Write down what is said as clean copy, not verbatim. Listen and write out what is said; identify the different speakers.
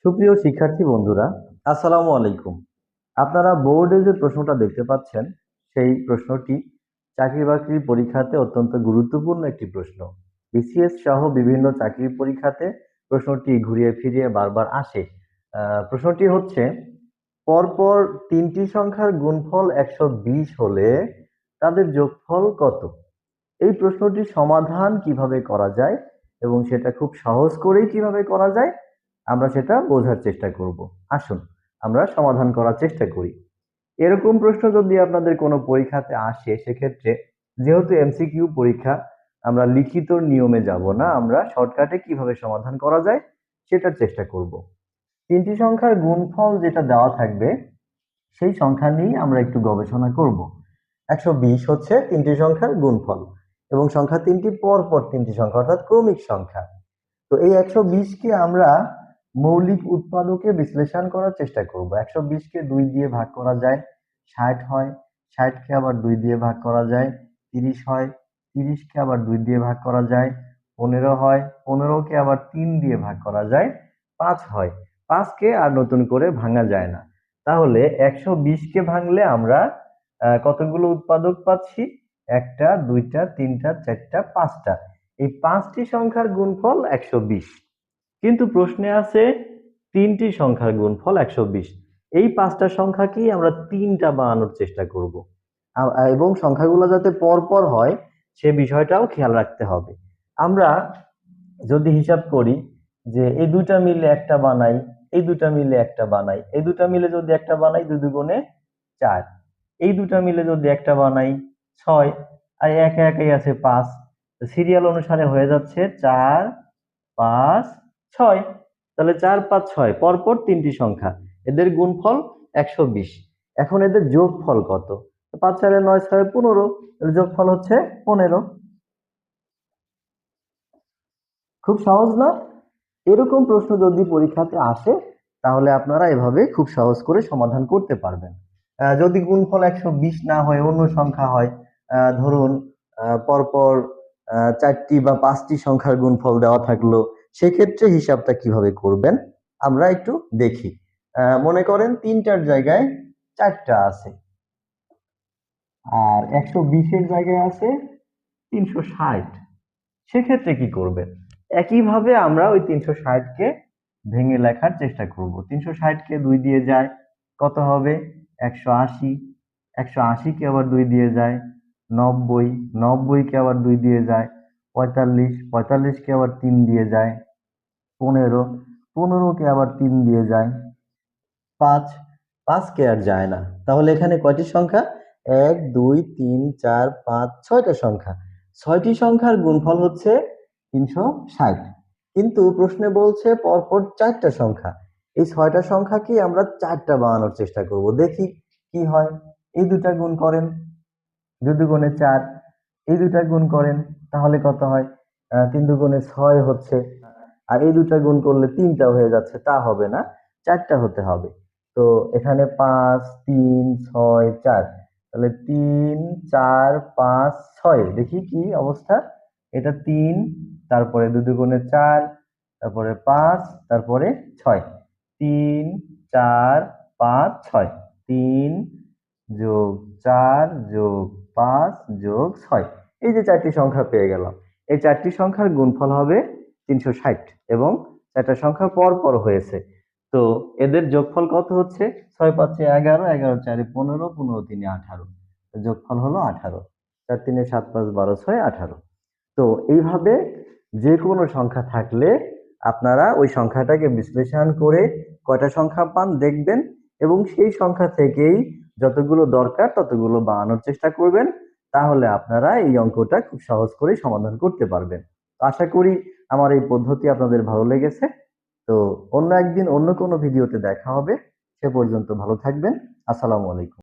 Speaker 1: সুপ্রিয় শিক্ষার্থী বন্ধুরা, আসসালামু আলাইকুম। আপনারা বোর্ডে যে প্রশ্নটা দেখতে পাচ্ছেন, সেই প্রশ্নটি চাকরি বাকরির পরীক্ষাতে অত্যন্ত গুরুত্বপূর্ণ একটি প্রশ্ন। বিসিএস সহ বিভিন্ন চাকরির পরীক্ষাতে প্রশ্নটি ঘুরিয়ে ফিরিয়ে বারবার আসে। প্রশ্নটি হচ্ছে, পরপর তিনটি সংখ্যার গুণফল 120 হলে তাদের যোগফল কত? এই প্রশ্নটির সমাধান কিভাবে করা যায় এবং সেটা খুব সহজ করেই কিভাবে করা যায় আমরা সেটা বোঝার চেষ্টা করব। আসুন আমরা সমাধান করার চেষ্টা করি। এরকম প্রশ্ন যদি আপনাদের কোনো পরীক্ষাতে আসে, সেক্ষেত্রে যেহেতু এমসিকিউ পরীক্ষা, আমরা লিখিত নিয়মে যাব না, আমরা শর্টকাটে কিভাবে সমাধান করা যায় সেটার চেষ্টা করব। তিনটি সংখ্যার গুণফল যেটা দেওয়া থাকবে সেই সংখ্যা নিয়েই আমরা একটু গবেষণা করব। 120 হচ্ছে তিনটি সংখ্যার গুণফল এবং সংখ্যা তিনটি পরপর তিনটি সংখ্যা অর্থাৎ ক্রমিক সংখ্যা। তো এই 120 কে আমরা মৌলিক উৎপাদকে বিশ্লেষণ করার চেষ্টা করব। 120 কে 2 দিয়ে ভাগ করা যায়, 60 হয়। 60 কে আবার 2 দিয়ে ভাগ করা যায়, 30 হয়। 30 কে আবার 2 দিয়ে ভাগ করা যায়, 15 হয়। 15 কে আবার 3 দিয়ে ভাগ করা যায়, 5 হয়। 5 কে আর নতুন করে ভাঙা যায় না। তাহলে 120 কে ভাঙলে আমরা কতগুলো উৎপাদক পাচ্ছি? একটা, দুইটা, তিনটা, চারটা, পাঁচটা। এই পাঁচটি সংখ্যার গুণফল 120। কিন্তু প্রশ্নে আছে তিনটি সংখ্যার গুণফল 120। এই পাঁচটা সংখ্যাকেই আমরা তিনটা বানানোর চেষ্টা করব এবং সংখ্যাগুলো যাতে পরপর হয় সে বিষয়টাও খেয়াল রাখতে হবে। আমরা যদি হিসাব করি যে এই দুটা মিলে একটা বানাই, এই দুটা মিলে একটা বানাই, এই দুটা মিলে যদি একটা বানাই, দুই দুগুণে 4। এই দুটা মিলে যদি একটা বানাই 6, আর একা একাই আছে 5। সিরিয়াল অনুসারে হয়ে যাচ্ছে 4, 5, 6। তাহলে 4, 5, 6 পরপর তিনটি সংখ্যা, এদের গুণফল 120। এখন এদের যোগফল কত? 5, 4, 9, 6, 15। এর যোগফল হচ্ছে 15। খুব সহজ না? এরকম প্রশ্ন যদি পরীক্ষাতে আসে তাহলে আপনারা এভাবে খুব সহজ করে সমাধান করতে পারবেন। যদি গুণফল 120 না হয়, অন্য সংখ্যা হয়, ধরুন পরপর চারটি বা পাঁচটি সংখ্যার গুণফল দেওয়া থাকলো, সেক্ষেত্রে হিসাবটা কিভাবে করবেন আমরা একটু দেখি। মনে করেন তিনটার জায়গায় চারটা আছে আর 120-এর জায়গায় আছে 360। সেক্ষেত্রে কি করবেন? একইভাবে আমরা ওই 360-কে ভেঙে লেখার চেষ্টা করব। 360-কে 2 দিয়ে যায়, কত হবে? 180। 180-কে আবার 2 দিয়ে যায়, 90। 90-কে আবার 2 দিয়ে যায়, 45। 45-কে আবার 3 দিয়ে যায়, 15। 15-কে আবার 3 দিয়ে যায়, 5। 5-কে আর যায় না। তাহলে এখানে কয়টি সংখ্যা? 1, 2, 3, 4, 5, 6টা সংখ্যা। 6টি সংখ্যার গুণফল হচ্ছে 360। কিন্তু প্রশ্নে বলছে পরপর 4টা সংখ্যা। এই 6টা সংখ্যাকেই আমরা 4টা বানানোর চেষ্টা করব। দেখি কি হয়। এই দুটা গুণ করেন, 2 দুগুণে 4। এই দুটা গুণ করেন, তাহলে কত হয়? 3 দুগুণে 6 হচ্ছে। আর এই দুটা গুণ করলে 3টা হয়ে যাচ্ছে, তা হবে না, 4টা হতে হবে। তো এখানে 5, 3, 6, 4। তাহলে 3, 4, 5, 6। দেখি কি অবস্থা। এটা 3, তারপরে 2 দুগুণে 4, তারপরে 5, তারপরে 6। 3, 4, 5, 6। 3 যোগ 4 যোগ 5 যোগ 6। এই যে চারটি সংখ্যা পেয়ে গেলাম। এই চারটি সংখ্যার গুণফল হবে 360 এবং চারটা সংখ্যা পর পর হয়েছে। তো এদের যোগফল কত হচ্ছে? 6 5 11, 11 4 15, 15 3 18। যোগফল হলো 18। 4 3 7 5 12 6 18। তো এইভাবে যে কোনো সংখ্যা থাকলে আপনারা ওই সংখ্যাটাকে বিশ্লেষণ করে কয়টা সংখ্যা পান দেখবেন এবং সেই সংখ্যা থেকেই যতগুলো দরকার ততগুলো বানানোর চেষ্টা করবেন। তাহলে আপনারা এই অঙ্কটা খুব সহজ করে সমাধান করতে পারবেন। আশা করি আমার এই পদ্ধতি আপনাদের ভালো লেগেছে। তো অন্য একদিন অন্য কোনো ভিডিওতে দেখা হবে। সে পর্যন্ত ভালো থাকবেন। আসসালামু আলাইকুম।